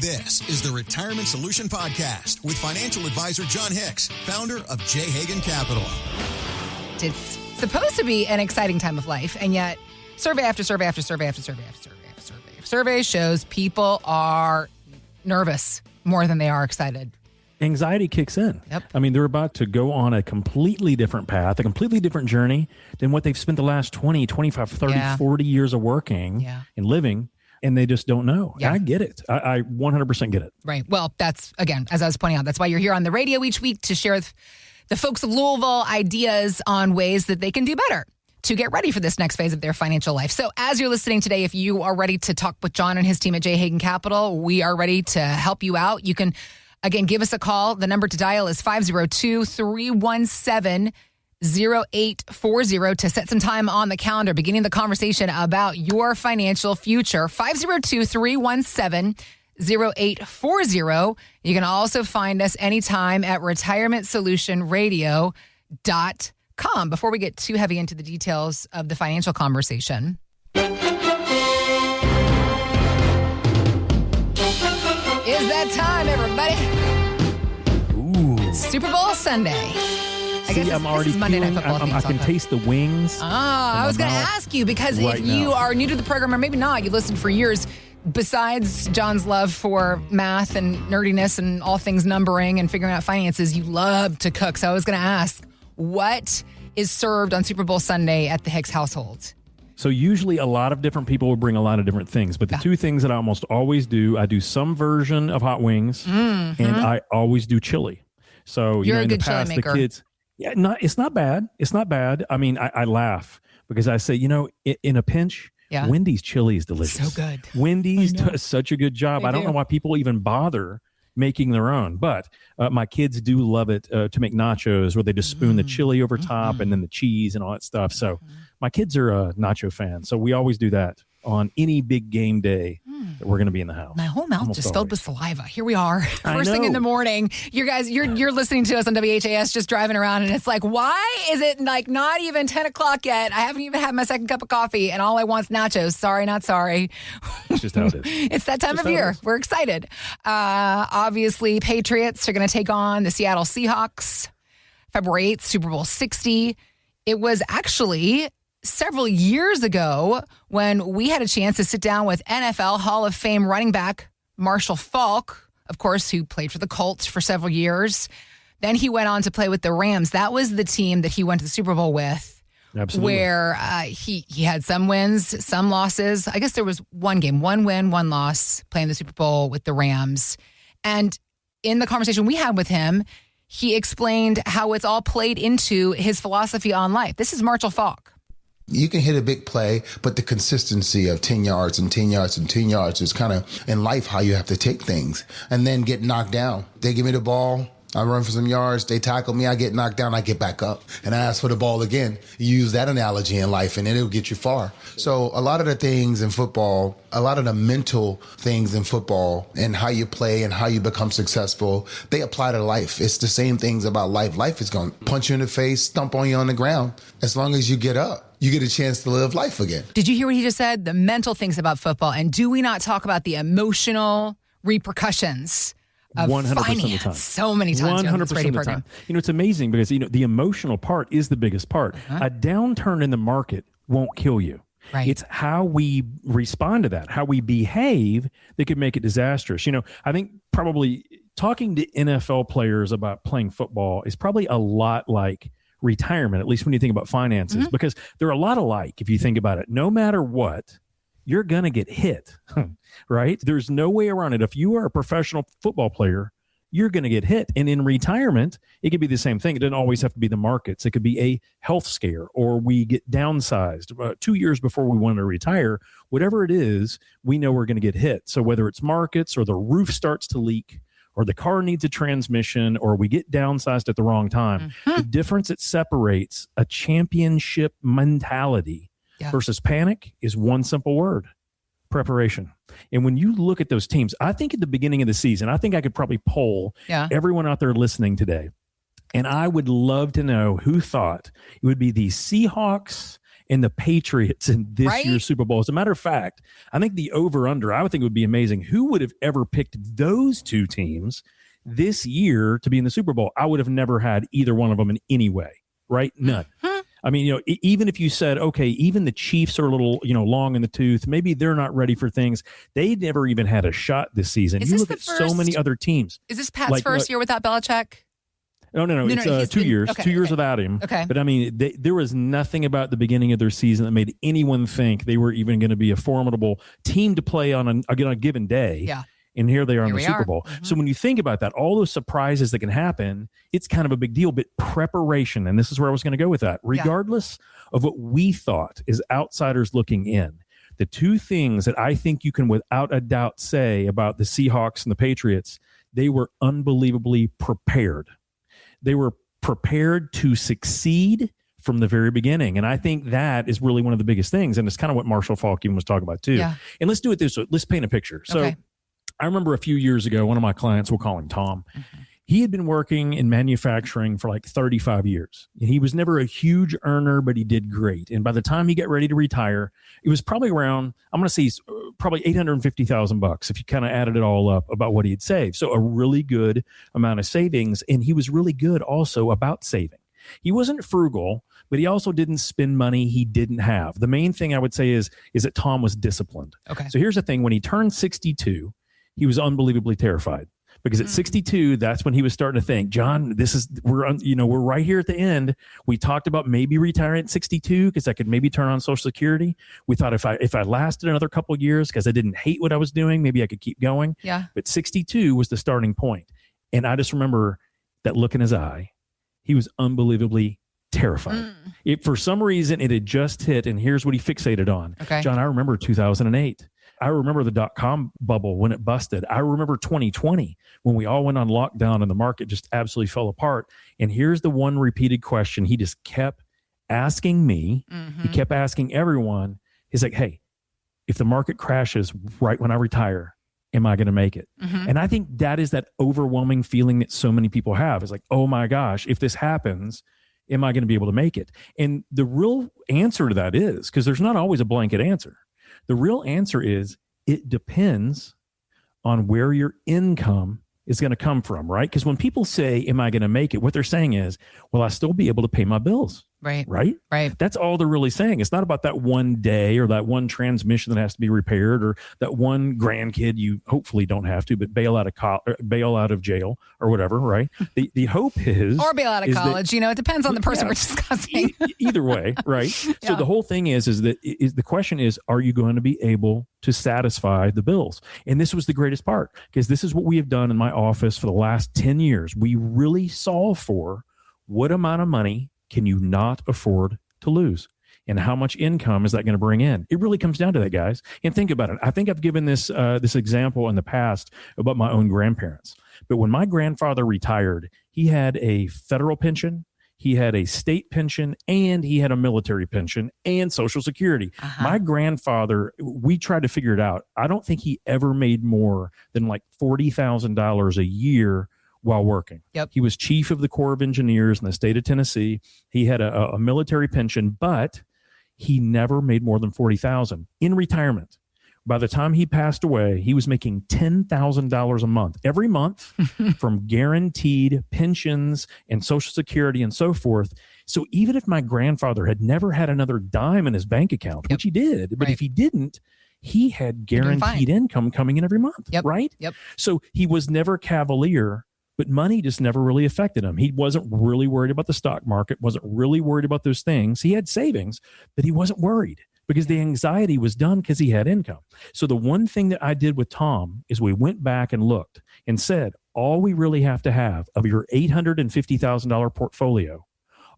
This is the Retirement Solution Podcast with financial advisor Jon Hicks, founder of J. Hagan Capital. It's supposed to be an exciting time of life, and yet survey after survey after survey after survey after survey after survey after survey shows people are nervous more than they are excited. Anxiety kicks in. Yep. I mean, they're about to go on a completely different path, a completely different journey than what they've spent the last 20, 25, 30, 40 years of working and living. And they just don't know. Yeah. I get it. I 100% get it. Right. Well, that's, again, as I was pointing out, that's why you're here on the radio each week to share with the folks of Louisville ideas on ways that they can do better to get ready for this next phase of their financial life. So as you're listening today, if you are ready to talk with Jon and his team at J. Hagan Capital, we are ready to help you out. You can, again, give us a call. The number to dial is 502-317-0840 to set some time on the calendar, beginning the conversation about your financial future. 502-317-0840. You can also find us anytime at retirementsolutionradio.com. Before we get too heavy into the details of the financial conversation, is that time, everybody? Ooh. Super Bowl Sunday. I guess I'm already Monday Night Football. I can taste the wings. I was going to ask you, because right if you are new to the program, or maybe not, you've listened for years, besides Jon's love for math and nerdiness and all things numbering and figuring out finances, you love to cook. So I was going to ask, what is served on Super Bowl Sunday at the Hicks household? So usually a lot of different people will bring a lot of different things. But the two things that I almost always do, I do some version of hot wings, and I always do chili. So you're a in good the past, chili maker. the kids... Yeah, it's not bad. It's not bad. I mean, I laugh because I say, in a pinch, Wendy's chili is delicious. So good. Wendy's does such a good job. I don't know why people even bother making their own, but my kids do love it to make nachos where they just spoon the chili over top and then the cheese and all that stuff. So my kids are nacho fans. So we always do that on any big game day that we're going to be in the house. My whole mouth Almost just always. filled with saliva. Here we are, first thing in the morning. You guys, you're listening to us on WHAS, just driving around, and it's like, why is it like not even 10 o'clock yet? I haven't even had my second cup of coffee, and all I want is nachos. Sorry, not sorry. It's just how it is. It's that time of year. We're excited. Obviously, Patriots are going to take on the Seattle Seahawks. February 8th, Super Bowl 60. It was actually several years ago when we had a chance to sit down with NFL Hall of Fame running back Marshall Faulk, of course, who played for the Colts for several years. Then he went on to play with the Rams. That was the team that he went to the Super Bowl with. Absolutely. Where he had some wins, some losses. I guess there was one game, one win, one loss, playing the Super Bowl with the Rams. And in the conversation we had with him, he explained how it's all played into his philosophy on life. This is Marshall Faulk. You can hit a big play, but the consistency of 10 yards and 10 yards and 10 yards is kind of in life how you have to take things and then get knocked down. They give me the ball. I run for some yards. They tackle me. I get knocked down. I get back up and I ask for the ball again. You use that analogy in life and it'll get you far. So a lot of the things in football, a lot of the mental things in football and how you play and how you become successful, they apply to life. It's the same things about life. Life is going to punch you in the face, stomp on you on the ground. As long as you get up, you get a chance to live life again. Did you hear what he just said? The mental things about football. And do we not talk about the emotional repercussions of 100% finance of the time. so many times on this radio program? It's amazing because, the emotional part is the biggest part. A downturn in the market won't kill you. Right. It's how we respond to that, how we behave that could make it disastrous. I think probably talking to NFL players about playing football is probably a lot like retirement, at least when you think about finances, because they're a lot alike if you think about it. No matter what, you're going to get hit, right? There's no way around it. If you are a professional football player, you're going to get hit. And in retirement, it could be the same thing. It doesn't always have to be the markets. It could be a health scare, or we get downsized 2 years before we want to retire. Whatever it is, we know we're going to get hit. So whether it's markets or the roof starts to leak, or the car needs a transmission, or we get downsized at the wrong time. The difference that separates a championship mentality versus panic is one simple word: preparation. And when you look at those teams, I think at the beginning of the season, I think I could probably poll everyone out there listening today. And I would love to know who thought it would be the Seahawks and the Patriots in this Right? year's Super Bowl. As a matter of fact, I think the over-under, I would think it would be amazing. Who would have ever picked those two teams this year to be in the Super Bowl? I would have never had either one of them in any way, right? None. I mean, even if you said, okay, even the Chiefs are a little, long in the tooth, maybe they're not ready for things. They never even had a shot this season. You look at so many other teams. Is this Pat's first year without Belichick? No. It's 2 years. Okay, 2 years without him. Okay. But I mean, there was nothing about the beginning of their season that made anyone think they were even going to be a formidable team to play on a given day. Yeah. And here they are in the we Super are. Bowl. Mm-hmm. So when you think about that, all those surprises that can happen, it's kind of a big deal. But preparation, and this is where I was going to go with that, regardless of what we thought as outsiders looking in, the two things that I think you can without a doubt say about the Seahawks and the Patriots, they were unbelievably prepared. They were prepared to succeed from the very beginning. And I think that is really one of the biggest things. And it's kind of what Marshall Faulk even was talking about too. Yeah. And let's do it this way. Let's paint a picture. So Okay. I remember a few years ago, one of my clients, we'll call him Tom, he had been working in manufacturing for like 35 years. And he was never a huge earner, but he did great. And by the time he got ready to retire, it was probably around, I'm going to say probably $850,000 if you kind of added it all up about what he had saved. So a really good amount of savings. And he was really good also about saving. He wasn't frugal, but he also didn't spend money he didn't have. The main thing I would say is that Tom was disciplined. Okay. So here's the thing. When he turned 62, he was unbelievably terrified because at 62, that's when he was starting to think, John, we're right here at the end. We talked about maybe retiring at 62 because I could maybe turn on Social Security. We thought if I lasted another couple of years because I didn't hate what I was doing, maybe I could keep going. Yeah. But 62 was the starting point. And I just remember that look in his eye. He was unbelievably terrified. For some reason, it had just hit, and here's what he fixated on. Okay. John, I remember 2008. I remember the dot-com bubble when it busted. I remember 2020 when we all went on lockdown and the market just absolutely fell apart. And here's the one repeated question he just kept asking me. He kept asking everyone. He's like, hey, if the market crashes right when I retire, am I going to make it? And I think that is that overwhelming feeling that so many people have. It's like, oh my gosh, if this happens, am I going to be able to make it? And the real answer to that is, because there's not always a blanket answer. The real answer is it depends on where your income is going to come from, right? Because when people say, am I going to make it? What they're saying is, will I still be able to pay my bills? Right. That's all they're really saying. It's not about that one day or that one transmission that has to be repaired or that one grandkid you hopefully don't have to, but bail out of jail or whatever, right? The hope is... Or bail out of college. It depends on the person we're discussing. Either way, right? So the whole thing is that the question is, are you going to be able to satisfy the bills? And this was the greatest part because this is what we have done in my office for the last 10 years. We really solve for what amount of money can you not afford to lose? And how much income is that going to bring in? It really comes down to that, guys. And think about it. I think I've given this example in the past about my own grandparents. But when my grandfather retired, he had a federal pension, he had a state pension, and he had a military pension and Social Security. My grandfather, we tried to figure it out. I don't think he ever made more than like $40,000 a year while working. Yep. He was chief of the Corps of Engineers in the state of Tennessee. He had a military pension, but he never made more than $40,000 in retirement. By the time he passed away, he was making $10,000 a month every month from guaranteed pensions and Social Security and so forth. So even if my grandfather had never had another dime in his bank account, which he did, but if he didn't, he had guaranteed income coming in every month, right? Yep. So he was never cavalier, but money just never really affected him. He wasn't really worried about the stock market, wasn't really worried about those things. He had savings, but he wasn't worried because the anxiety was done because he had income. So the one thing that I did with Tom is we went back and looked and said, all we really have to have of your $850,000 portfolio,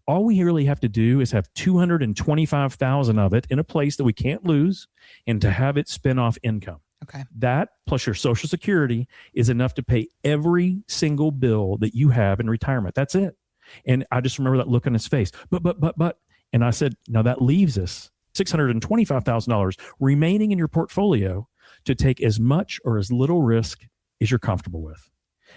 all we really have to do is have $225,000 of it in a place that we can't lose and to have it spin off income. Okay. That plus your Social Security is enough to pay every single bill that you have in retirement. That's it. And I just remember that look on his face. But, and I said, now that leaves us $625,000 remaining in your portfolio to take as much or as little risk as you're comfortable with.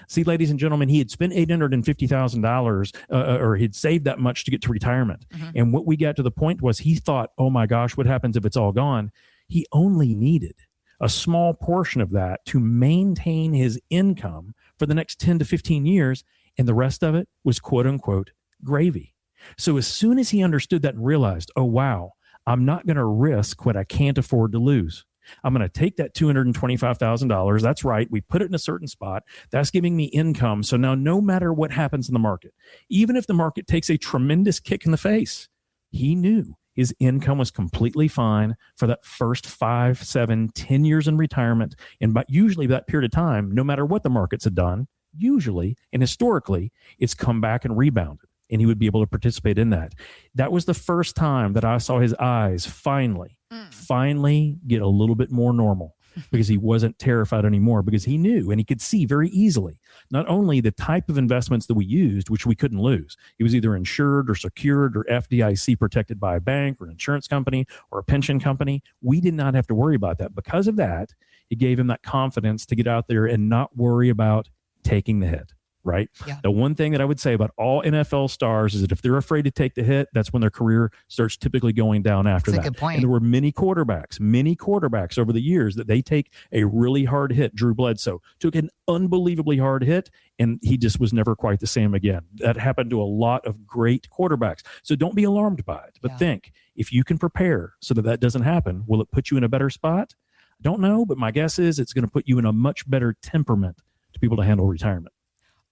See, ladies and gentlemen, he had spent $850,000 or he'd saved that much to get to retirement. And what we got to the point was he thought, oh my gosh, what happens if it's all gone? He only needed a small portion of that to maintain his income for the next 10 to 15 years. And the rest of it was quote unquote gravy. So as soon as he understood that and realized, oh, wow, I'm not going to risk what I can't afford to lose. I'm going to take that $225,000. That's right. We put it in a certain spot. That's giving me income. So now no matter what happens in the market, even if the market takes a tremendous kick in the face, he knew his income was completely fine for that first 5, 7, 10 years in retirement. And but usually that period of time, no matter what the markets had done, usually and historically, it's come back and rebounded. And he would be able to participate in that. That was the first time that I saw his eyes finally get a little bit more normal, because he wasn't terrified anymore, because he knew and he could see very easily not only the type of investments that we used, which we couldn't lose. It was either insured or secured or FDIC protected by a bank or an insurance company or a pension company. We did not have to worry about that. Because of that, it gave him that confidence to get out there and not worry about taking the hit. Right. Yeah. The one thing that I would say about all NFL stars is that if they're afraid to take the hit, that's when their career starts typically going down after that. That's a good point. And there were many quarterbacks over the years that they take a really hard hit. Drew Bledsoe took an unbelievably hard hit, and he just was never quite the same again. That happened to a lot of great quarterbacks. So don't be alarmed by it. But think, if you can prepare so that that doesn't happen, will it put you in a better spot? I don't know, but my guess is it's going to put you in a much better temperament to be able to handle retirement.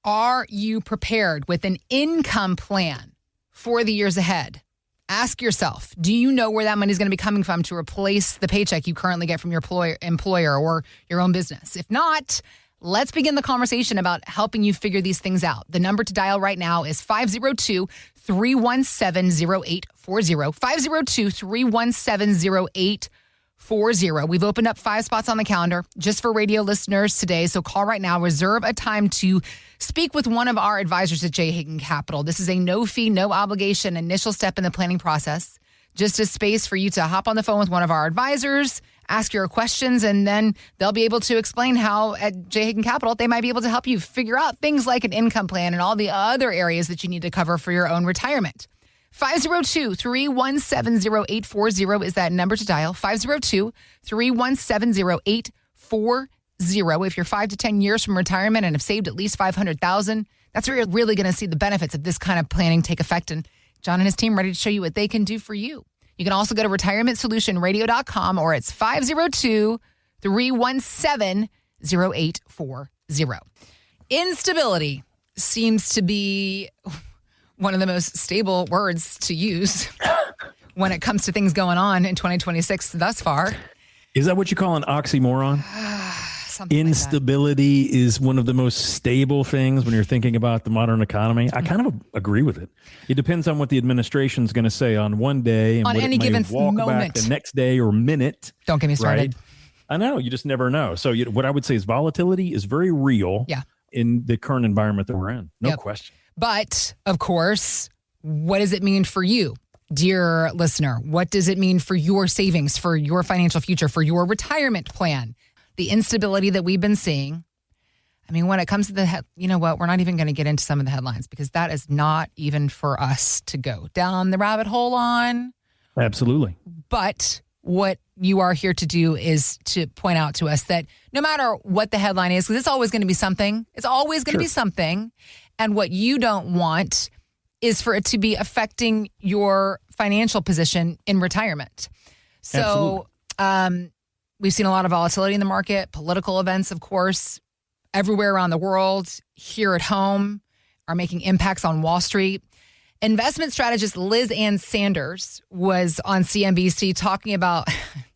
Are you prepared with an income plan for the years ahead? Ask yourself, do you know where that money is going to be coming from to replace the paycheck you currently get from your employer or your own business? If not, let's begin the conversation about helping you figure these things out. The number to dial right now is 502-317-0840. 502-317-0840. We've opened up 5 spots on the calendar just for radio listeners today. So call right now. Reserve a time to speak with one of our advisors at J. Hicks Capital. This is a no fee, no obligation initial step in the planning process. Just a space for you to hop on the phone with one of our advisors, ask your questions, and then they'll be able to explain how at J. Hicks Capital they might be able to help you figure out things like an income plan and all the other areas that you need to cover for your own retirement. 502-317-0840 is that number to dial. 502-317-0840. If you're 5 to 10 years from retirement and have saved at least $500,000, that's where you're really going to see the benefits of this kind of planning take effect. And Jon and his team ready to show you what they can do for you. You can also go to retirementsolutionradio.com, or it's 502-317-0840. Instability seems to be one of the most stable words to use when it comes to things going on in 2026 thus far. Is that what you call an oxymoron? Instability like is one of the most stable things when you're thinking about the modern economy. I kind of agree with it. It depends on what the administration is going to say on one day and on what any it may given walk moment. back the next day or minute. Don't get me started. Right? I know. You just never know. So what I would say is volatility is very real in the current environment that we're in. No question. But, of course, what does it mean for you, dear listener? What does it mean for your savings, for your financial future, for your retirement plan? The instability that we've been seeing. I mean, when it comes to you know what? We're not even going to get into some of the headlines because that is not even for us to go down the rabbit hole on. Absolutely. But what you are here to do is to point out to us that no matter what the headline is, because it's always going to be something. It's always going to be something. And what you don't want is for it to be affecting your financial position in retirement. So we've seen a lot of volatility in the market, political events, of course, everywhere around the world, here at home, are making impacts on Wall Street. Investment strategist Liz Ann Sanders was on CNBC talking about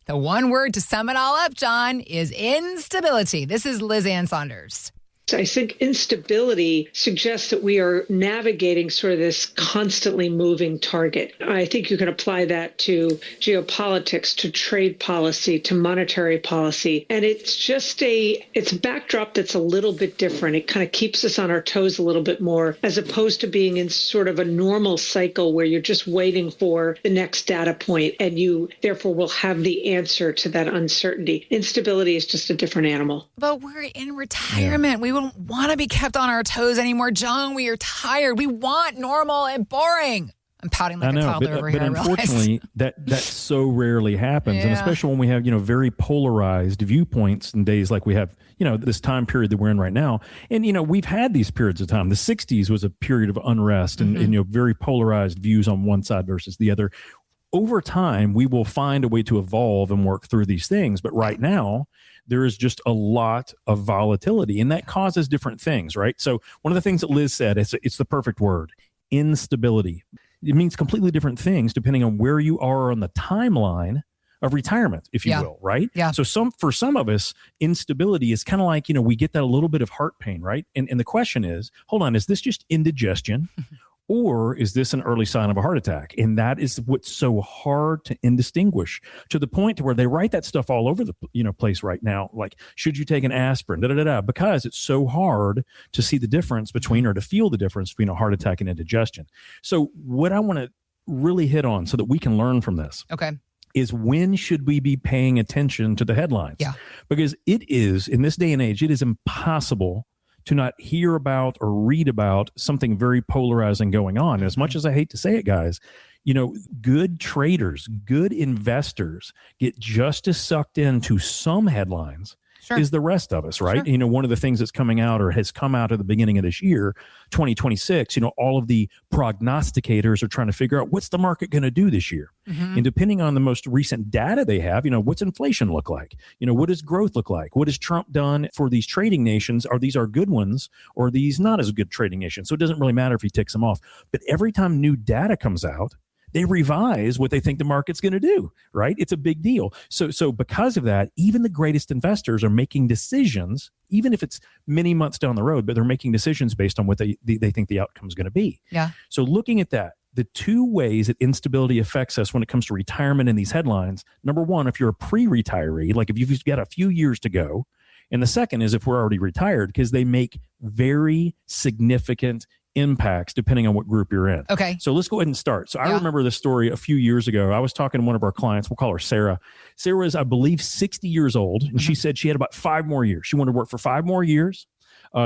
the one word to sum it all up, Jon, is instability. This is Liz Ann Sanders. I think instability suggests that we are navigating sort of this constantly moving target. I think you can apply that to geopolitics, to trade policy, to monetary policy. And it's just it's a backdrop that's a little bit different. It kind of keeps us on our toes a little bit more, as opposed to being in sort of a normal cycle where you're just waiting for the next data point and you therefore will have the answer to that uncertainty. Instability is just a different animal. But we're in retirement. We don't want to be kept on our toes anymore, Jon. We are tired. We want normal and boring. I'm pouting like a toddler over here. But unfortunately, that so rarely happens, and especially when we have very polarized viewpoints in days like we have this time period that we're in right now. And we've had these periods of time. The '60s was a period of unrest and very polarized views on one side versus the other. Over time, we will find a way to evolve and work through these things. But right now, there is just a lot of volatility, and that causes different things, right? So one of the things that Liz said, it's the perfect word: instability. It means completely different things depending on where you are on the timeline of retirement, if you will, right? Yeah. So for some of us, instability is kind of like, we get that a little bit of heart pain, right? And the question is, hold on, is this just indigestion? Or is this an early sign of a heart attack? And that is what's so hard to indistinguish, to the point to where they write that stuff all over the place right now. Like, should you take an aspirin? Because it's so hard to see the difference between, or to feel the difference between, a heart attack and indigestion. So what I want to really hit on so that we can learn from this. Is when should we be paying attention to the headlines? Yeah. Because it is, in this day and age, it is impossible to not hear about or read about something very polarizing going on. As much as I hate to say it, guys, good traders, good investors get just as sucked into some headlines is the rest of us, right? Sure. One of the things that's coming out or has come out at the beginning of this year, 2026, all of the prognosticators are trying to figure out what's the market going to do this year. And depending on the most recent data they have, what's inflation look like? What does growth look like? What has Trump done for these trading nations? Are these good ones, or are these not as good trading nations? So it doesn't really matter if he ticks them off. But every time new data comes out, they revise what they think the market's going to do, right? It's a big deal. So because of that, even the greatest investors are making decisions, even if it's many months down the road, but they're making decisions based on what they think the outcome is going to be. Yeah. So looking at that, the two ways that instability affects us when it comes to retirement in these headlines, number one, if you're a pre-retiree, like if you've got a few years to go, and the second is if we're already retired, because they make very significant impacts depending on what group you're in. Okay. So let's go ahead and start. So I remember this story a few years ago. I was talking to one of our clients. We'll call her Sarah. Sarah is, I believe, 60 years old. And she said she had about 5 more years. She wanted to work for 5 more years.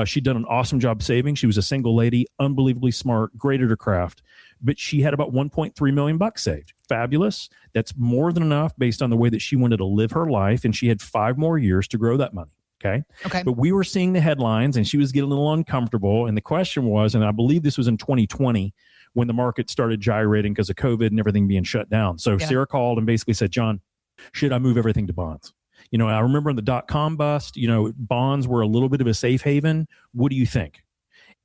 She'd done an awesome job saving. She was a single lady, unbelievably smart, great at her craft. But she had about $1.3 million saved. Fabulous. That's more than enough based on the way that she wanted to live her life. And she had 5 more years to grow that money. Okay. But we were seeing the headlines and she was getting a little uncomfortable. And the question was, and I believe this was in 2020 when the market started gyrating because of COVID and everything being shut down. So Sarah called and basically said, Jon, should I move everything to bonds? I remember in the .com bust, bonds were a little bit of a safe haven. What do you think?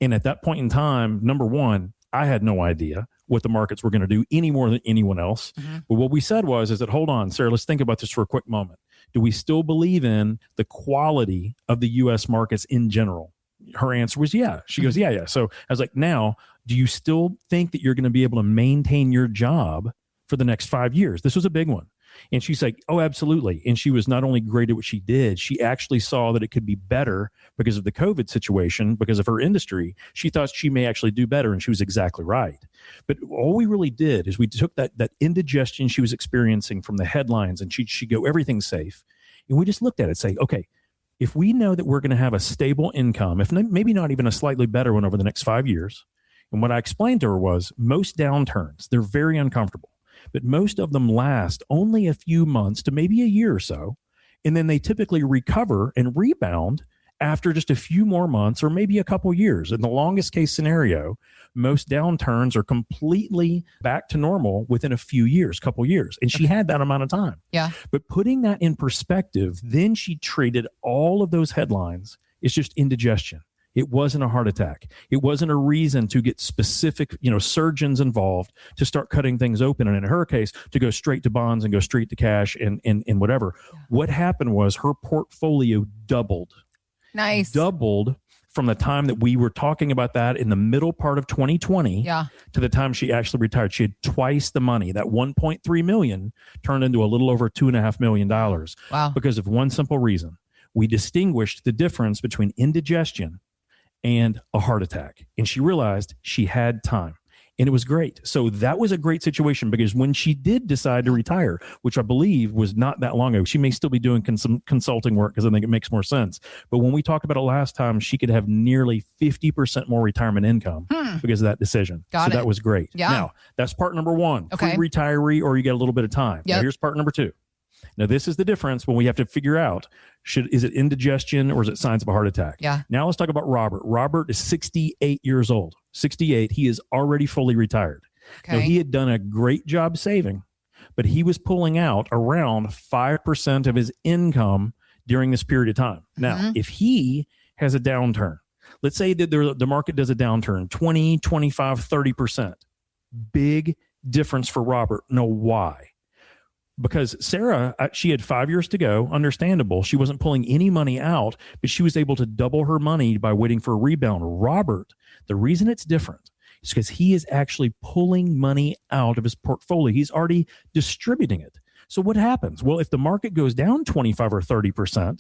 And at that point in time, number one, I had no idea what the markets were going to do any more than anyone else. But what we said is that, hold on, Sarah, let's think about this for a quick moment. Do we still believe in the quality of the U.S. markets in general? Her answer was yeah. She goes, yeah. So I was like, now, do you still think that you're going to be able to maintain your job for the next 5 years? This was a big one. And she's like, oh, absolutely. And she was not only great at what she did, she actually saw that it could be better because of the COVID situation, because of her industry. She thought she may actually do better, and she was exactly right. But all we really did is we took that indigestion she was experiencing from the headlines, and she'd go, everything's safe. And we just looked at it, say, okay, if we know that we're going to have a stable income, if maybe not even a slightly better one over the next 5 years, and what I explained to her was most downturns, they're very uncomfortable. But most of them last only a few months to maybe a year or so. And then they typically recover and rebound after just a few more months or maybe a couple years. In the longest case scenario, most downturns are completely back to normal within a few years, couple years. And she had that amount of time. Yeah. But putting that in perspective, then she treated all of those headlines as just indigestion. It wasn't a heart attack. It wasn't a reason to get specific, surgeons involved to start cutting things open. And in her case, to go straight to bonds and go straight to cash and whatever. Yeah. What happened was her portfolio doubled. Nice. Doubled from the time that we were talking about that in the middle part of 2020 to the time she actually retired. She had twice the money. That $1.3 million turned into a little over $2.5 million. Wow. Because of one simple reason. We distinguished the difference between indigestion and a heart attack. And she realized she had time. And it was great. So that was a great situation because when she did decide to retire, which I believe was not that long ago, she may still be doing some consulting work because I think it makes more sense. But when we talked about it last time, she could have nearly 50% more retirement income because of that decision. So that was great. Yeah. Now, that's part number one. Okay. Free retiree, or you get a little bit of time. Yep. Now, here's part number two. Now, this is the difference when we have to figure out, is it indigestion or is it signs of a heart attack? Yeah. Now let's talk about Robert. Robert is 68 years old. 68. He is already fully retired. Okay. Now, he had done a great job saving, but he was pulling out around 5% of his income during this period of time. Now, if he has a downturn, let's say that the market does a downturn, 20, 25, 30%. Big difference for Robert. Now, why? Because Sarah, she had 5 years to go. Understandable. She wasn't pulling any money out, but she was able to double her money by waiting for a rebound. Robert, the reason it's different is because he is actually pulling money out of his portfolio. He's already distributing it. So what happens? Well, if the market goes down 25 or 30%,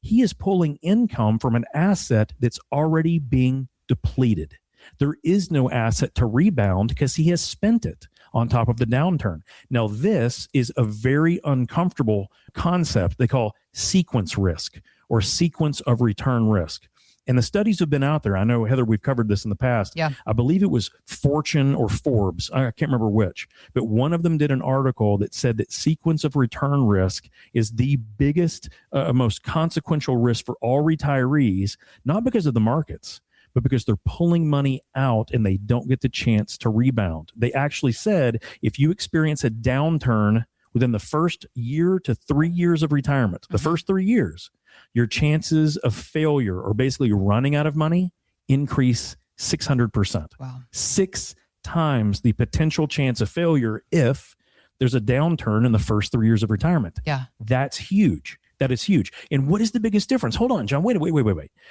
he is pulling income from an asset that's already being depleted. There is no asset to rebound because he has spent it on top of the downturn. Now, this is a very uncomfortable concept they call sequence risk or sequence of return risk. And the studies have been out there. I know, Heather, we've covered this in the past. Yeah. I believe it was Fortune or Forbes. I can't remember which, but one of them did an article that said that sequence of return risk is the biggest, most consequential risk for all retirees, not because of the markets, but because they're pulling money out and they don't get the chance to rebound. They actually said if you experience a downturn within the first year to 3 years of retirement, the first 3 years, your chances of failure or basically running out of money increase 600%. Wow. 6 times the potential chance of failure if there's a downturn in the first 3 years of retirement. Yeah. That's huge. That is huge. And what is the biggest difference? Hold on, John. Wait.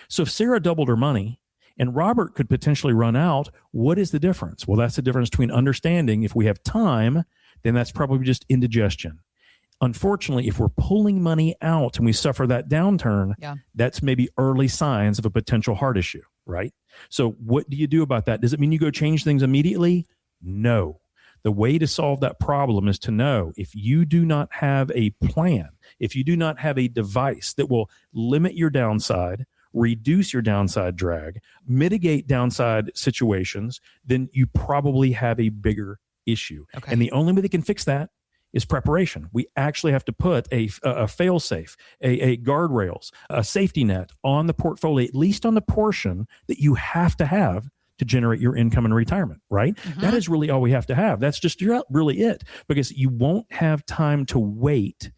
So if Sarah doubled her money and Robert could potentially run out, what is the difference? Well, that's the difference between understanding if we have time, then that's probably just indigestion. Unfortunately, if we're pulling money out and we suffer that downturn, that's maybe early signs of a potential heart issue, right? So what do you do about that? Does it mean you go change things immediately? No. The way to solve that problem is to know if you do not have a plan, if you do not have a device that will limit your downside, reduce your downside drag, mitigate downside situations, then you probably have a bigger issue. Okay. And the only way that can fix that is preparation. We actually have to put a fail-safe, a guardrails, a safety net on the portfolio, at least on the portion that you have to generate your income in retirement, right? Mm-hmm. That is really all we have to have. That's just really it, because you won't have time to wait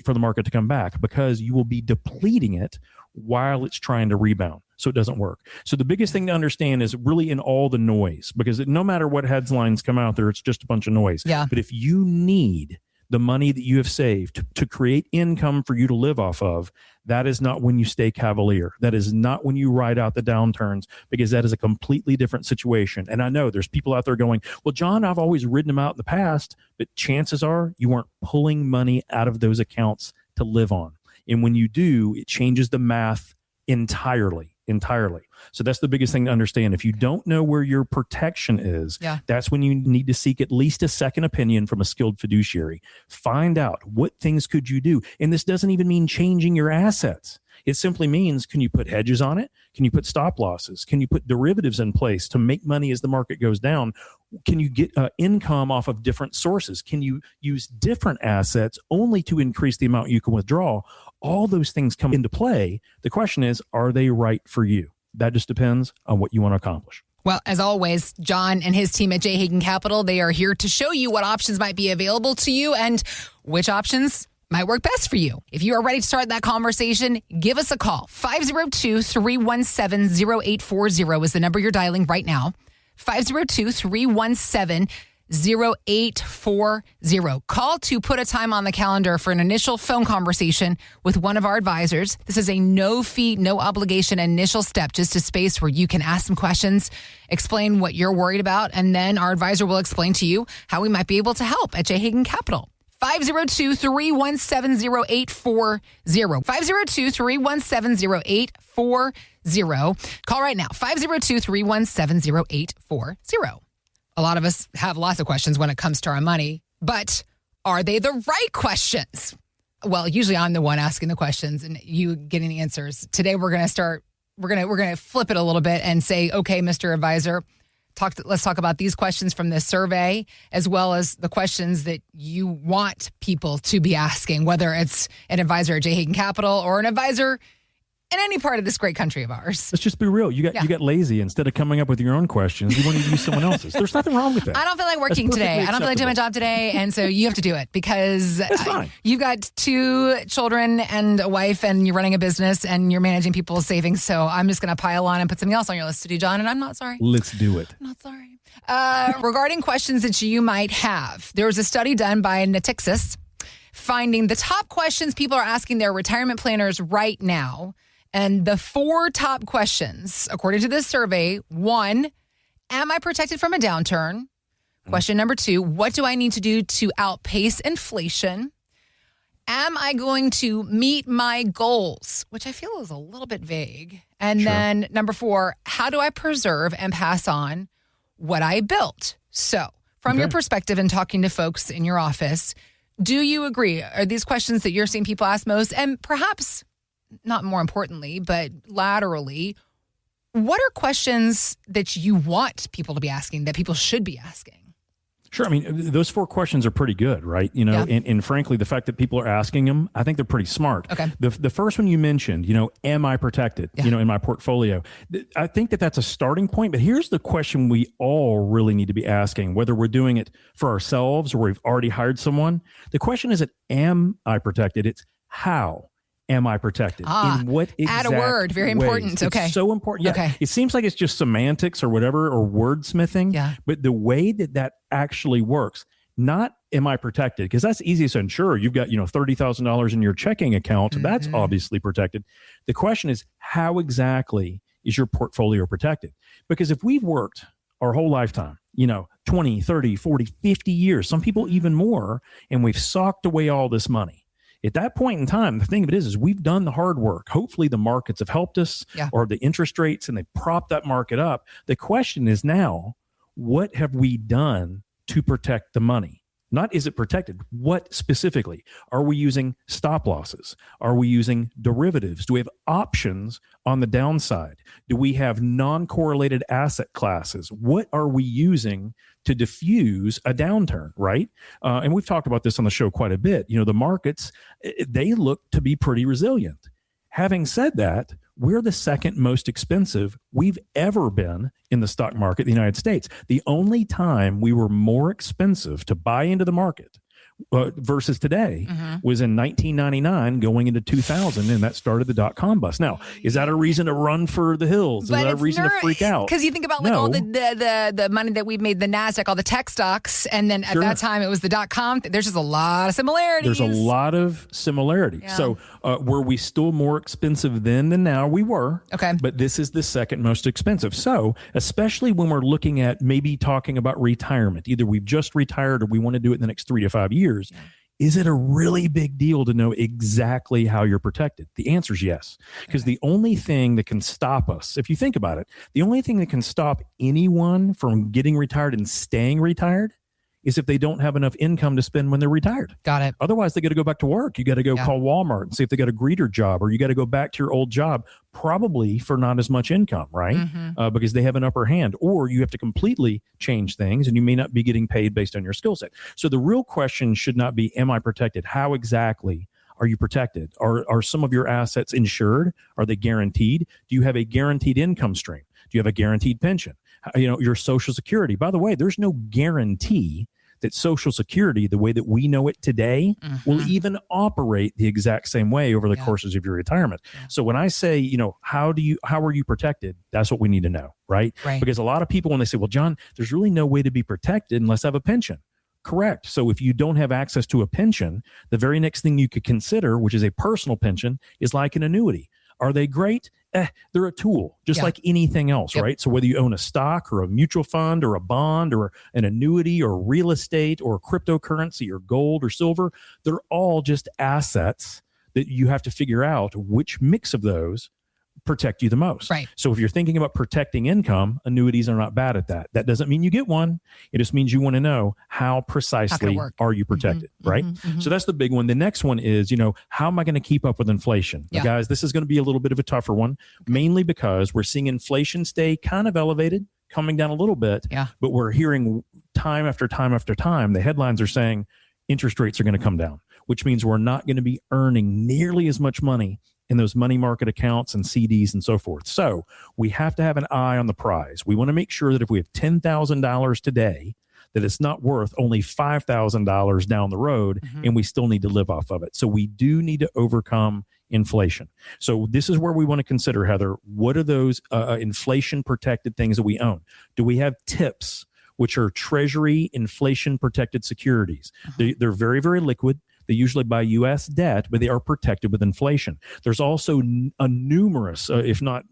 for the market to come back because you will be depleting it while it's trying to rebound. So it doesn't work. So the biggest thing to understand is really in all the noise, because no matter what headlines come out there, it's just a bunch of noise. Yeah. But if you need the money that you have saved to create income for you to live off of, that is not when you stay cavalier. That is not when you ride out the downturns, because that is a completely different situation. And I know there's people out there going, well, John, I've always ridden them out in the past, but chances are you weren't pulling money out of those accounts to live on. And when you do, it changes the math entirely. So that's the biggest thing to understand. If you don't know where your protection is, that's when you need to seek at least a second opinion from a skilled fiduciary. Find out what things could you do. And this doesn't even mean changing your assets. It simply means, can you put hedges on it? Can you put stop losses? Can you put derivatives in place to make money as the market goes down? Can you get income off of different sources? Can you use different assets only to increase the amount you can withdraw? All those things come into play. The question is, are they right for you? That just depends on what you want to accomplish. Well, as always, John and his team at J. Hagan Capital, they are here to show you what options might be available to you and which options might work best for you. If you are ready to start that conversation, give us a call. 502-317-0840 is the number you're dialing right now. 502-317-0840. Call to put a time on the calendar for an initial phone conversation with one of our advisors. This is a no-fee, no-obligation initial step, just a space where you can ask some questions, explain what you're worried about, and then our advisor will explain to you how we might be able to help at J. Hagan Capital. 502-317-0840. 502-317-0840. Call right now. 502-317-0840. A lot of us have lots of questions when it comes to our money, but are they the right questions? Well, usually I'm the one asking the questions and you getting the answers. Today we're going to flip it a little bit and say, okay, Mr. Advisor, let's talk about these questions from this survey, as well as the questions that you want people to be asking, whether it's an advisor at J. Hagan Capital or an advisor in any part of this great country of ours. Let's just be real. You got lazy. Instead of coming up with your own questions, you wanted to use someone else's. There's nothing wrong with that. I don't feel like working today. I don't feel like doing my job today. And so you have to do it because you've got 2 children and a wife and you're running a business and you're managing people's savings. So I'm just going to pile on and put something else on your list to do, John. And I'm not sorry. Let's do it. I'm not sorry. Regarding questions that you might have, there was a study done by Natixis finding the top questions people are asking their retirement planners right now. And the 4 top questions, according to this survey: 1, am I protected from a downturn? Question number 2, what do I need to do to outpace inflation? Am I going to meet my goals? Which I feel is a little bit vague. And then number 4, how do I preserve and pass on what I built? So from your perspective and talking to folks in your office, do you agree? Are these questions that you're seeing people ask most? And perhaps not more importantly, but laterally, what are questions that you want people to be asking, that people should be asking? Sure. I mean, those 4 questions are pretty good, right? And frankly, the fact that people are asking them, I think they're pretty smart. Okay. The first one you mentioned, am I protected, in my portfolio? I think that's a starting point, but here's the question we all really need to be asking, whether we're doing it for ourselves or we've already hired someone. The question isn't, am I protected? It's how am I protected? In what exact add a word. Very ways? Important. Okay. It's so important. Yeah. Okay. It seems like it's just semantics or whatever, or wordsmithing. Yeah. But the way that actually works, not am I protected? Because that's easiest to ensure. You've got, $30,000 in your checking account. Mm-hmm. That's obviously protected. The question is, how exactly is your portfolio protected? Because if we've worked our whole lifetime, 20, 30, 40, 50 years, some people even more, and we've socked away all this money. At that point in time, the thing of it is we've done the hard work. Hopefully the markets have helped us or the interest rates, and they propped that market up. The question is now, what have we done to protect the money? Not is it protected? What specifically? Are we using stop losses? Are we using derivatives? Do we have options on the downside? Do we have non-correlated asset classes? What are we using to diffuse a downturn, right? And we've talked about this on the show quite a bit. The markets, they look to be pretty resilient. Having said that, we're the second most expensive we've ever been in the stock market in the United States. The only time we were more expensive to buy into the market versus today was in 1999 going into 2000, and that started the dot-com bust. Now, is that a reason to run for the hills? Is that a reason to freak out? Because you think about all the money that we've made, the NASDAQ, all the tech stocks, and then at that time it was the dot-com. There's just a lot of similarities. There's a lot of similarities. Yeah. So were we still more expensive then than now? We were. Okay. But this is the second most expensive. So especially when we're looking at maybe talking about retirement, either we've just retired or we want to do it in the next 3 to 5 years, is it a really big deal to know exactly how you're protected? The answer is yes. Because the only thing that can stop us, if you think about it, the only thing that can stop anyone from getting retired and staying retired is if they don't have enough income to spend when they're retired. Got it. Otherwise, they got to go back to work. You got to go call Walmart and see if they got a greeter job, or you got to go back to your old job, probably for not as much income, right? Because they have an upper hand. Or you have to completely change things, and you may not be getting paid based on your skill set. So the real question should not be, am I protected? How exactly are you protected? Are some of your assets insured? Are they guaranteed? Do you have a guaranteed income stream? Do you have a guaranteed pension? Your Social Security. By the way, there's no guarantee that Social Security, the way that we know it today, will even operate the exact same way over the courses of your retirement. So when I say, how are you protected? That's what we need to know, right? Because a lot of people, when they say, well, John, there's really no way to be protected unless I have a pension. Correct. So if you don't have access to a pension, the very next thing you could consider, which is a personal pension, is like an annuity. Are they great? They're a tool, just like anything else, right? So whether you own a stock or a mutual fund or a bond or an annuity or real estate or cryptocurrency or gold or silver, they're all just assets that you have to figure out which mix of those protect you the most. Right. So if you're thinking about protecting income, annuities are not bad at that. That doesn't mean you get one. It just means you want to know how precisely are you protected, right? So that's the big one. The next one is, how am I going to keep up with inflation? Yeah. Guys, this is going to be a little bit of a tougher one, mainly because we're seeing inflation stay kind of elevated, coming down a little bit, but we're hearing time after time after time, the headlines are saying interest rates are going to come down, which means we're not going to be earning nearly as much money in those money market accounts and CDs and so forth. So we have to have an eye on the prize. We want to make sure that if we have $10,000 today, that it's not worth only $5,000 down the road, and we still need to live off of it. So we do need to overcome inflation. So this is where we want to consider, Heather, what are those inflation protected things that we own? Do we have TIPS, which are Treasury inflation protected securities? They're very, very liquid. They usually buy U.S. debt, but they are protected with inflation. There's also a numerous, if not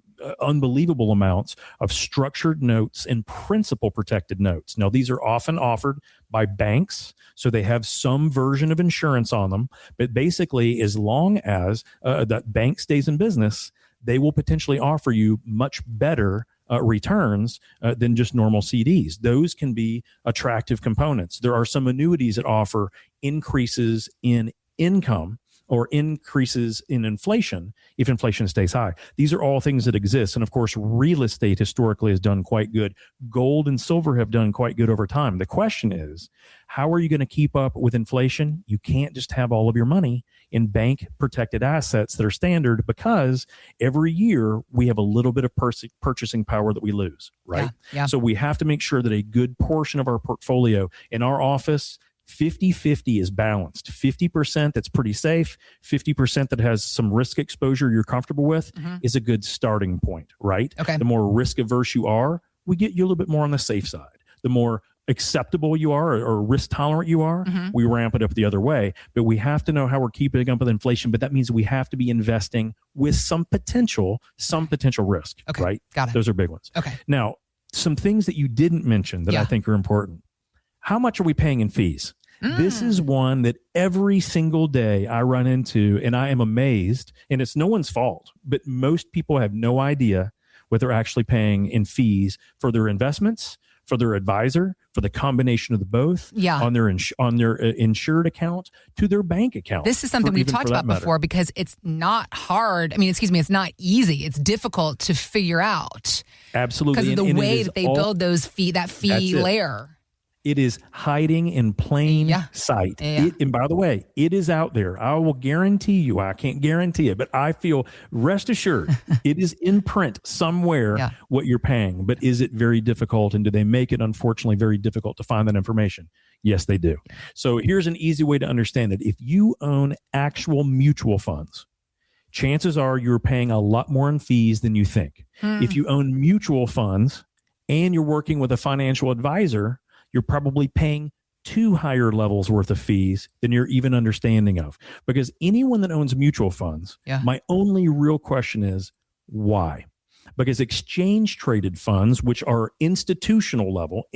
unbelievable amounts of structured notes and principal protected notes. Now, these are often offered by banks, so they have some version of insurance on them. But basically, as long as that bank stays in business, they will potentially offer you much better returns than just normal CDs. Those can be attractive components. There are some annuities that offer increases in income or increases in inflation if inflation stays high. These are all things that exist. And of course, real estate historically has done quite good. Gold and silver have done quite good over time. The question is, how are you going to keep up with inflation? You can't just have all of your money in bank protected assets that are standard, because every year we have a little bit of purchasing power that we lose, right? Yeah. So we have to make sure that a good portion of our portfolio in our office, 50-50 is balanced. 50% that's pretty safe, 50% that has some risk exposure you're comfortable with is a good starting point, right? Okay. The more risk averse you are, we get you a little bit more on the safe side. The more acceptable you are or risk tolerant you are, we ramp it up the other way. But we have to know how we're keeping up with inflation. But that means we have to be investing with some potential risk, right? Got it. Those are big ones. Okay. Now, some things that you didn't mention that I think are important. How much are we paying in fees? This is one that every single day I run into, and I am amazed, and it's no one's fault, but most people have no idea what they're actually paying in fees for their investments, for their advisor, for the combination of the both, on their insured account to their bank account. This is something we've talked about before, because it's not hard. It's not easy. It's difficult to figure out. Absolutely. Because of the way that they build those that fee layer. It is hiding in plain sight. And by the way, it is out there. I will guarantee you, I can't guarantee it, but I feel, rest assured, it is in print somewhere what you're paying. But is it very difficult? And do they make it, unfortunately, very difficult to find that information? Yes, they do. So here's an easy way to understand it. If you own actual mutual funds, chances are you're paying a lot more in fees than you think. If you own mutual funds and you're working with a financial advisor, you're probably paying 2 higher levels worth of fees than you're even understanding of. Because anyone that owns mutual funds, my only real question is, why? Because exchange traded funds, which are institutional level,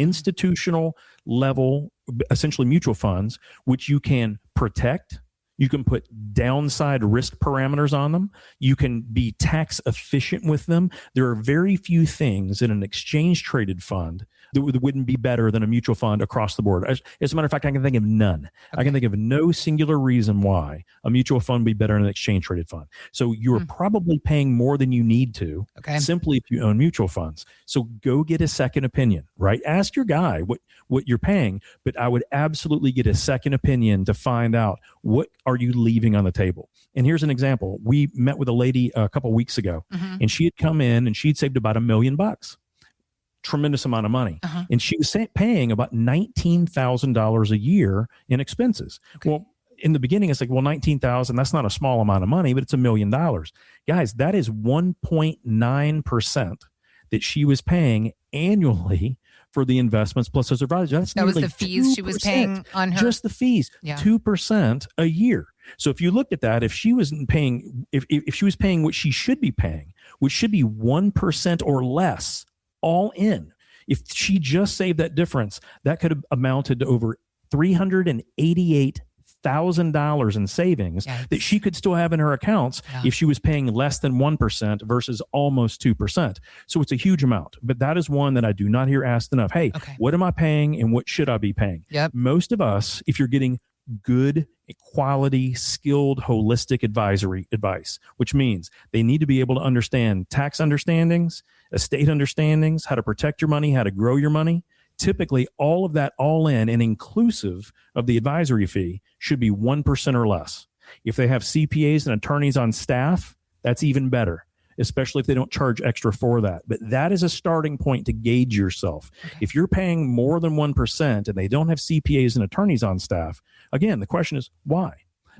essentially mutual funds, which you can protect, you can put downside risk parameters on them. You can be tax efficient with them. There are very few things in an exchange traded fund that wouldn't be better than a mutual fund across the board. As a matter of fact, I can think of none. Okay. I can think of no singular reason why a mutual fund would be better than an exchange traded fund. So you're probably paying more than you need to, simply if you own mutual funds. So go get a second opinion, right? Ask your guy what you're paying, but I would absolutely get a second opinion to find out what are you leaving on the table. And here's an example. We met with a lady a couple of weeks ago, and she had come in and she'd saved about $1 million. Tremendous amount of money. And she was paying about $19,000 a year in expenses. Well, in the beginning, it's like, well, $19,000, that's not a small amount of money, but it's $1 million. Guys, that is 1.9% that she was paying annually for the investments plus those advisors. That was the fees she was paying on her? Just the fees, 2% a year. So if you looked at that, if she was paying, if she was paying what she should be paying, which should be 1% or less, all in. If she just saved that difference, that could have amounted to over $388,000 $1,000 in savings that she could still have in her accounts if she was paying less than 1% versus almost 2%. So it's a huge amount. But that is one that I do not hear asked enough. Hey, what am I paying and what should I be paying? Most of us, if you're getting good quality, skilled, holistic advisory advice, which means they need to be able to understand tax understandings, estate understandings, how to protect your money, how to grow your money. Typically, all of that all in and inclusive of the advisory fee should be 1% or less. If they have CPAs and attorneys on staff, that's even better, especially if they don't charge extra for that. But that is a starting point to gauge yourself. If you're paying more than 1% and they don't have CPAs and attorneys on staff, again, the question is why?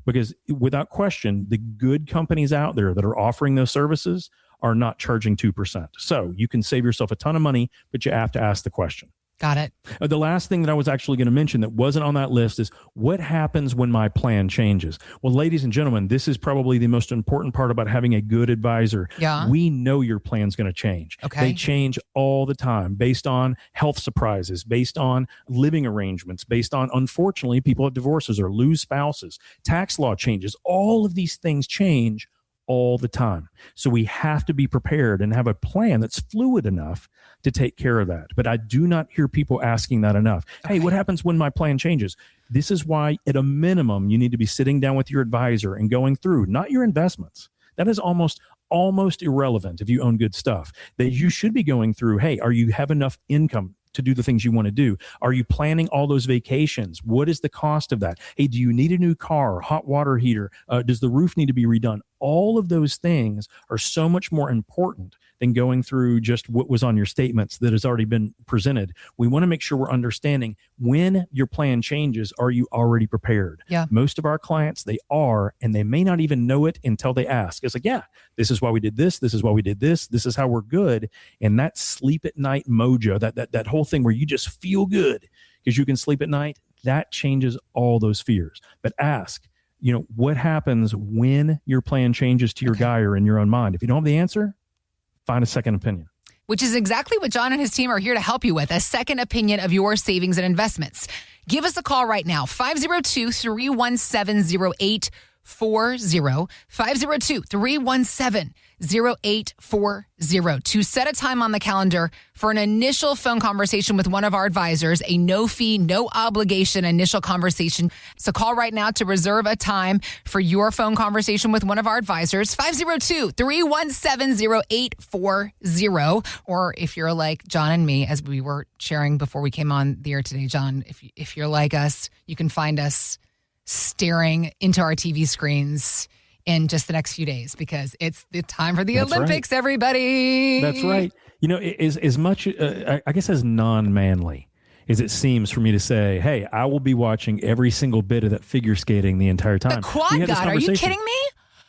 Because without question, the good companies out there that are offering those services are not charging 2%. So you can save yourself a ton of money, but you have to ask the question. Got it. The last thing that I was actually going to mention that wasn't on that list is what happens when my plan changes? Well, ladies and gentlemen, this is probably the most important part about having a good advisor. We know your plan's going to change. They change all the time based on health surprises, based on living arrangements, based on, unfortunately, people have divorces or lose spouses, tax law changes. All of these things change all the time. So we have to be prepared and have a plan that's fluid enough to take care of that. But I do not hear people asking that enough. Hey, what happens when my plan changes? This is why, at a minimum, you need to be sitting down with your advisor and going through, not your investments. That is almost irrelevant if you own good stuff. That you should be going through, hey, are you have enough income to do the things you want to do? Are you planning all those vacations? What is the cost of that? Hey, do you need a new car, hot water heater? Does the roof need to be redone? All of those things are so much more important than going through just what was on your statements that has already been presented. We want to make sure we're understanding when your plan changes, are you already prepared? Most of our clients, they are, and they may not even know it until they ask. It's like, this is why we did this. This is why we did this. This is how we're good. And that sleep at night mojo, that whole thing where you just feel good because you can sleep at night, that changes all those fears. But ask, what happens when your plan changes to your guy or in your own mind? If you don't have the answer, find a second opinion. Which is exactly what Jon and his team are here to help you with, a second opinion of your savings and investments. Give us a call right now, 502-317-0840, 502-317-0840, to set a time on the calendar for an initial phone conversation with one of our advisors, a no-fee, no-obligation initial conversation. So call right now to reserve a time for your phone conversation with one of our advisors, 502-317-0840. Or if you're like Jon and me, as we were sharing before we came on the air today, Jon, if you're like us, you can find us staring into our TV screens in just the next few days because it's the time for the Olympics, everybody. That's right. As much, I guess, as non-manly as it seems for me to say, hey, I will be watching every single bit of that figure skating the entire time. The quad god, are you kidding me?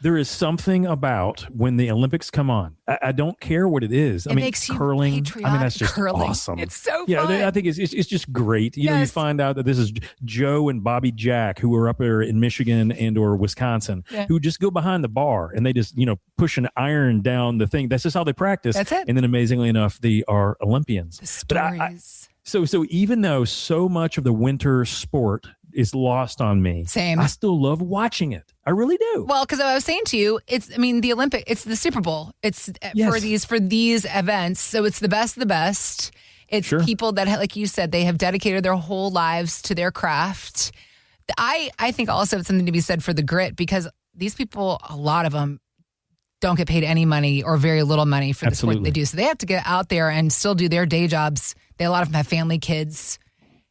There is something about when the Olympics come on. I don't care what it is. It makes you curling. Patriotic. That's just awesome. It's so fun. I think it's just great. You find out that this is Joe and Bobby Jack, who are up there in Michigan and or Wisconsin, who just go behind the bar and they just push an iron down the thing. That's just how they practice. That's it. And then amazingly enough, they are Olympians. The stories. So even though so much of the winter sport is lost on me, I still love watching it. I really do. Well, because I was saying to you, the Olympic, it's the Super Bowl. It's for these events. So it's the best of the best. It's people that, like you said, they have dedicated their whole lives to their craft. I think also it's something to be said for the grit, because these people, a lot of them, don't get paid any money or very little money for the sport they do. So they have to get out there and still do their day jobs. A lot of them have family, kids.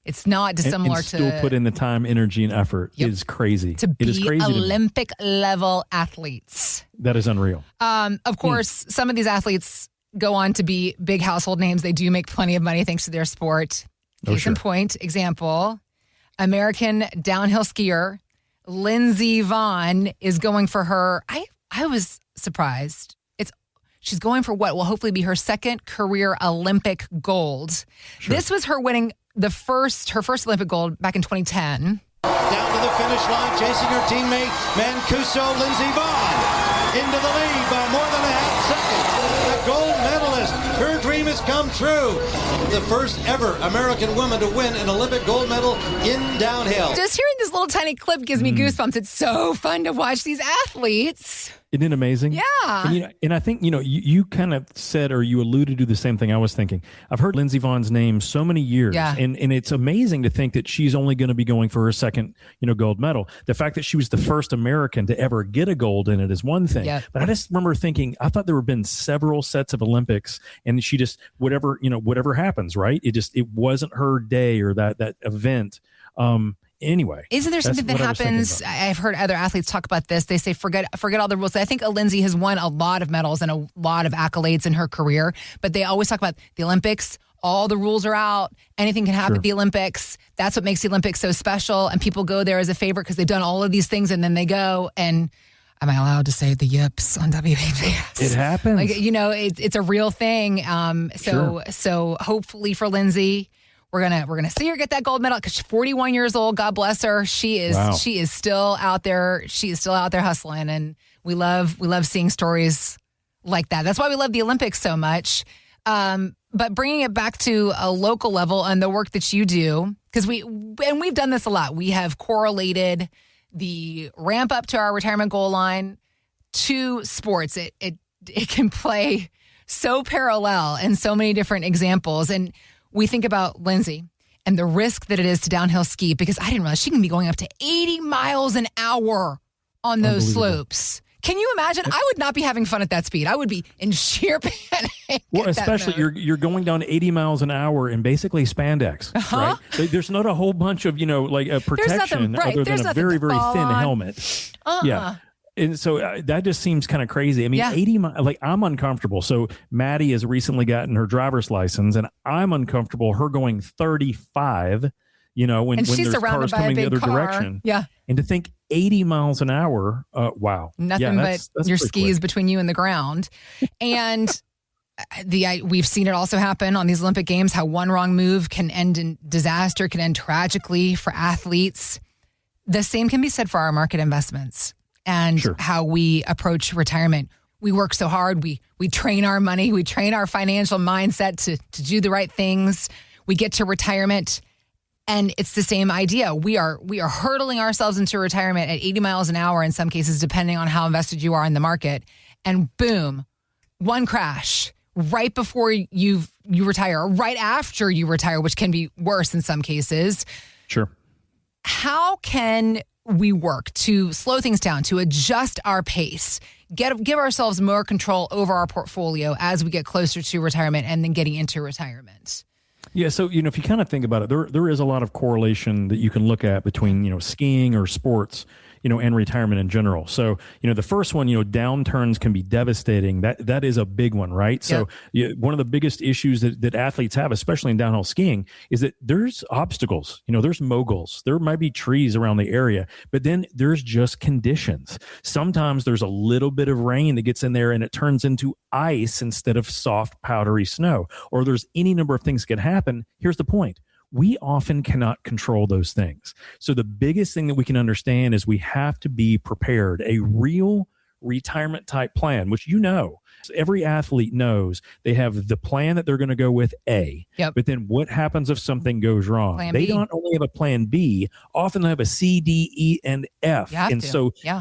It's not dissimilar and still put in the time, energy, and effort. It is crazy. To be Olympic level athletes. That is unreal. Of course, some of these athletes go on to be big household names. They do make plenty of money thanks to their sport. Case in point, example, American downhill skier Lindsey Vonn is going for her. I was surprised. She's going for what will hopefully be her second career Olympic gold. This was her winning her first Olympic gold back in 2010. Down to the finish line, chasing her teammate Mancuso, Lindsey Vonn into the lead by more than a half second. The gold medalist, her dream dream has come true. The first ever American woman to win an Olympic gold medal in downhill. Just hearing this little tiny clip gives me goosebumps. It's so fun to watch these athletes. Isn't it amazing? Yeah. And I think, you kind of said, or you alluded to the same thing I was thinking. I've heard Lindsey Vohn's name so many years, and it's amazing to think that she's only going to be going for her second, gold medal. The fact that she was the first American to ever get a gold in it is one thing. Yeah. But I just remember thinking, I thought there have been several sets of Olympics, and she just, whatever happens, right? It wasn't her day or that event. Anyway, isn't there something that happens? I've heard other athletes talk about this. They say, forget all the rules. I think Lindsey has won a lot of medals and a lot of accolades in her career, but they always talk about the Olympics. All the rules are out. Anything can happen at the Olympics. That's what makes the Olympics so special. And people go there as a favorite because they've done all of these things, and then they go and, am I allowed to say the yips on WHS? It happens. It's a real thing. So hopefully for Lindsey, we're gonna see her get that gold medal because she's 41 years old. God bless her. She is still out there. She is still out there hustling, and we love seeing stories like that. That's why we love the Olympics so much. But bringing it back to a local level and the work that you do, because we've done this a lot. We have correlated the ramp up to our retirement goal line to sports. It can play so parallel in so many different examples. And we think about Lindsey and the risk that it is to downhill ski, because I didn't realize she can be going up to 80 miles an hour on those slopes. Can you imagine? I would not be having fun at that speed. I would be in sheer panic. Well, especially you're going down 80 miles an hour in basically spandex, right? There's not a whole bunch of, a protection other than a very, very thin helmet. Yeah. And so that just seems kind of crazy. I mean, 80 miles, I'm uncomfortable. So Maddie has recently gotten her driver's license, and I'm uncomfortable her going 35, when there's cars coming the other direction. Yeah. And to think 80 miles an hour, wow. Nothing but your skis between you and the ground. And we've seen it also happen on these Olympic Games, how one wrong move can end in disaster, can end tragically for athletes. The same can be said for our market investments. And how we approach retirement. We work so hard. We train our money. We train our financial mindset to do the right things. We get to retirement, and it's the same idea. We are hurtling ourselves into retirement at 80 miles an hour in some cases, depending on how invested you are in the market. And boom, one crash right before you retire, or right after you retire, which can be worse in some cases. Sure. How can we work to slow things down, to adjust our pace, give ourselves more control over our portfolio as we get closer to retirement and then getting into retirement? Yeah. So, if you kind of think about it, there is a lot of correlation that you can look at between, skiing or sports, and retirement in general. So, the first one, downturns can be devastating. That is a big one, right? So one of the biggest issues that athletes have, especially in downhill skiing, is that there's obstacles, there's moguls, there might be trees around the area, but then there's just conditions. Sometimes there's a little bit of rain that gets in there and it turns into ice instead of soft, powdery snow, or there's any number of things that can happen. Here's the point. We often cannot control those things. So the biggest thing that we can understand is we have to be prepared. A real retirement type plan, which every athlete knows they have the plan that they're going to go with A. Yep. But then what happens if something goes wrong? They don't only have a plan B, often they have a C, D, E, and F.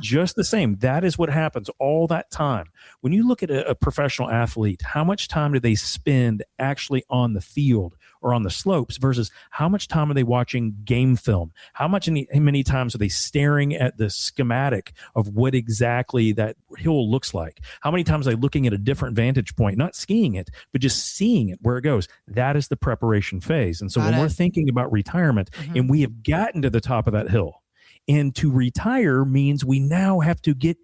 Just the same, that is what happens all that time. When you look at a professional athlete, how much time do they spend actually on the field or on the slopes versus how much time are they watching game film? How many times are they staring at the schematic of what exactly that hill looks like? How many times are they looking at a different vantage point, not skiing it, but just seeing it where it goes? That is the preparation phase. And so when we're thinking about retirement and we have gotten to the top of that hill, and to retire means we now have to get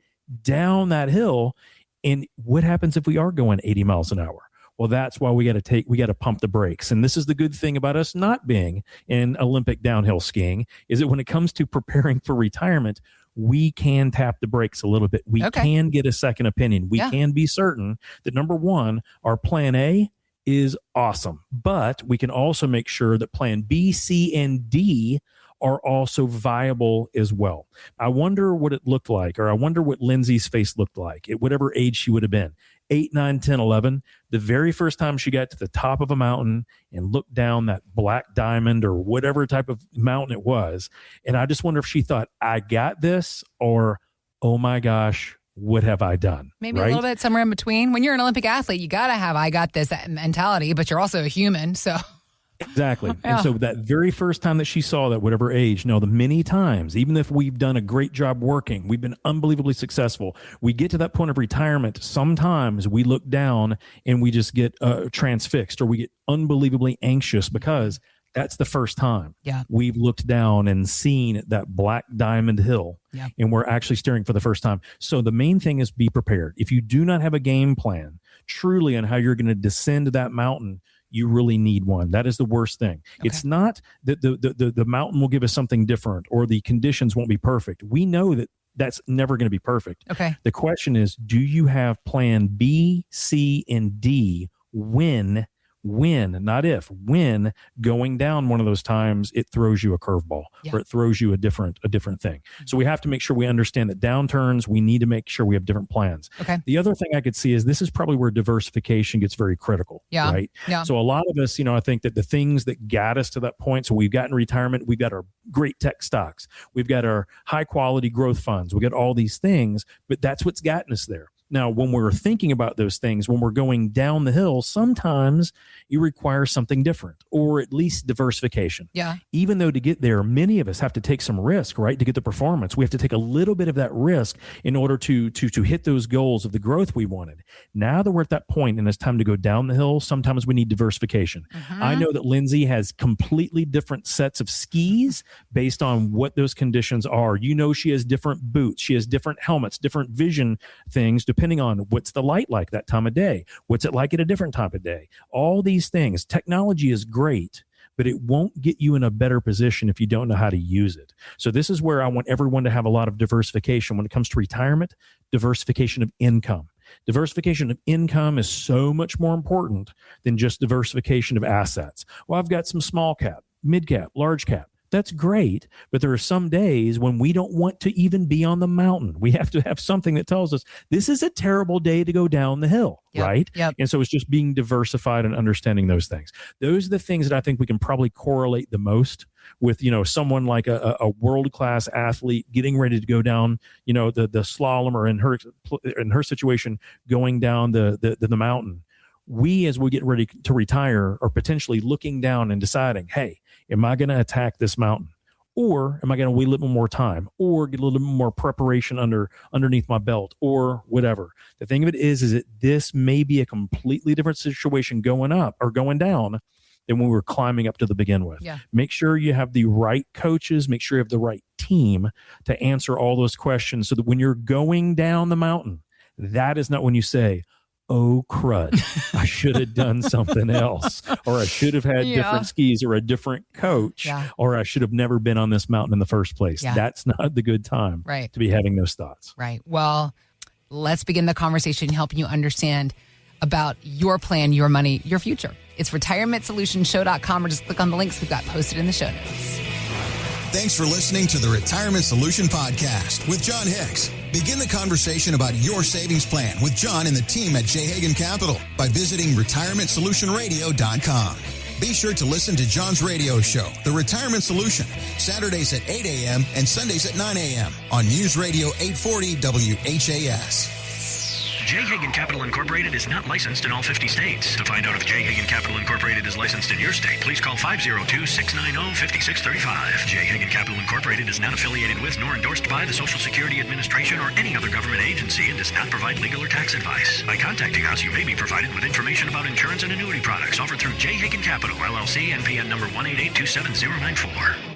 down that hill. And what happens if we are going 80 miles an hour? Well, that's why we got to pump the brakes. And this is the good thing about us not being in Olympic downhill skiing, is that when it comes to preparing for retirement, we can tap the brakes a little bit. We can get a second opinion. We can be certain that, number one, our plan A is awesome, but we can also make sure that plan B, C, and D are also viable as well. I wonder what it looked like, or I wonder what Lindsey's face looked like at whatever age she would have been. 8, 9, 10, 11, the very first time she got to the top of a mountain and looked down that black diamond or whatever type of mountain it was. And I just wonder if she thought, I got this, or, oh my gosh, what have I done? Maybe right? a little bit somewhere in between. When you're an Olympic athlete, you got to have, I got this mentality, but you're also a human. So exactly. Yeah. And so that very first time that she saw that, whatever age, no, the many times, even if we've done a great job working, we've been unbelievably successful, we get to that point of retirement, sometimes we look down and we just get transfixed, or we get unbelievably anxious because that's the first time we've looked down and seen that black diamond hill, and we're actually staring for the first time. So the main thing is be prepared. If you do not have a game plan truly on how you're going to descend that mountain, you really need one. That is the worst thing. Okay. It's not that the mountain will give us something different or the conditions won't be perfect. We know that that's never going to be perfect. Okay. The question is, do you have plan B, C, and D when, not if, when going down one of those times it throws you a curveball or it throws you a different thing. So we have to make sure we understand that downturns, we need to make sure we have different plans. Okay. The other thing I could see is this is probably where diversification gets very critical. Yeah. Right. Yeah. So a lot of us, I think that the things that got us to that point, so we've gotten retirement, we've got our great tech stocks, we've got our high quality growth funds, we got all these things, but that's what's gotten us there. Now, when we're thinking about those things, when we're going down the hill, sometimes you require something different, or at least diversification. Yeah. Even though to get there, many of us have to take some risk, right? To get the performance, we have to take a little bit of that risk in order to hit those goals of the growth we wanted. Now that we're at that point and it's time to go down the hill, sometimes we need diversification. Mm-hmm. I know that Lindsay has completely different sets of skis based on what those conditions are. She has different boots. She has different helmets, different vision things, depending on what's the light like that time of day. What's it like at a different time of day? All these things. Technology is great, but it won't get you in a better position if you don't know how to use it. So this is where I want everyone to have a lot of diversification when it comes to retirement, diversification of income. Diversification of income is so much more important than just diversification of assets. Well, I've got some small cap, mid cap, large cap. That's great, but there are some days when we don't want to even be on the mountain. We have to have something that tells us this is a terrible day to go down the hill, right? Yep. And so it's just being diversified and understanding those things. Those are the things that I think we can probably correlate the most with, someone like a world-class athlete getting ready to go down, the slalom, or in her situation, going down the mountain. We, as we get ready to retire, are potentially looking down and deciding, hey, am I going to attack this mountain? Or am I going to wait a little bit more time, or get a little bit more preparation underneath my belt, or whatever? The thing of it is that this may be a completely different situation going up or going down than when we were climbing up to the begin with. Yeah. Make sure you have the right coaches, make sure you have the right team to answer all those questions, so that when you're going down the mountain, that is not when you say, oh, crud, I should have done something else, or I should have had different skis, or a different coach, or I should have never been on this mountain in the first place. Yeah. That's not the good time to be having those thoughts. Right. Well, let's begin the conversation helping you understand about your plan, your money, your future. It's retirementsolutionshow.com, or just click on the links we've got posted in the show notes. Thanks for listening to the Retirement Solution Podcast with Jon Hicks. Begin the conversation about your savings plan with Jon and the team at J. Hagan Capital by visiting retirementsolutionradio.com. Be sure to listen to Jon's radio show, The Retirement Solution, Saturdays at 8 a.m. and Sundays at 9 a.m. on News Radio 840 WHAS. J. Hagan Capital Incorporated is not licensed in all 50 states. To find out if J. Hagan Capital Incorporated is licensed in your state, please call 502-690-5635. J. Hagan Capital Incorporated is not affiliated with nor endorsed by the Social Security Administration or any other government agency, and does not provide legal or tax advice. By contacting us, you may be provided with information about insurance and annuity products offered through J. Hagan Capital, LLC, NPN number 188279094.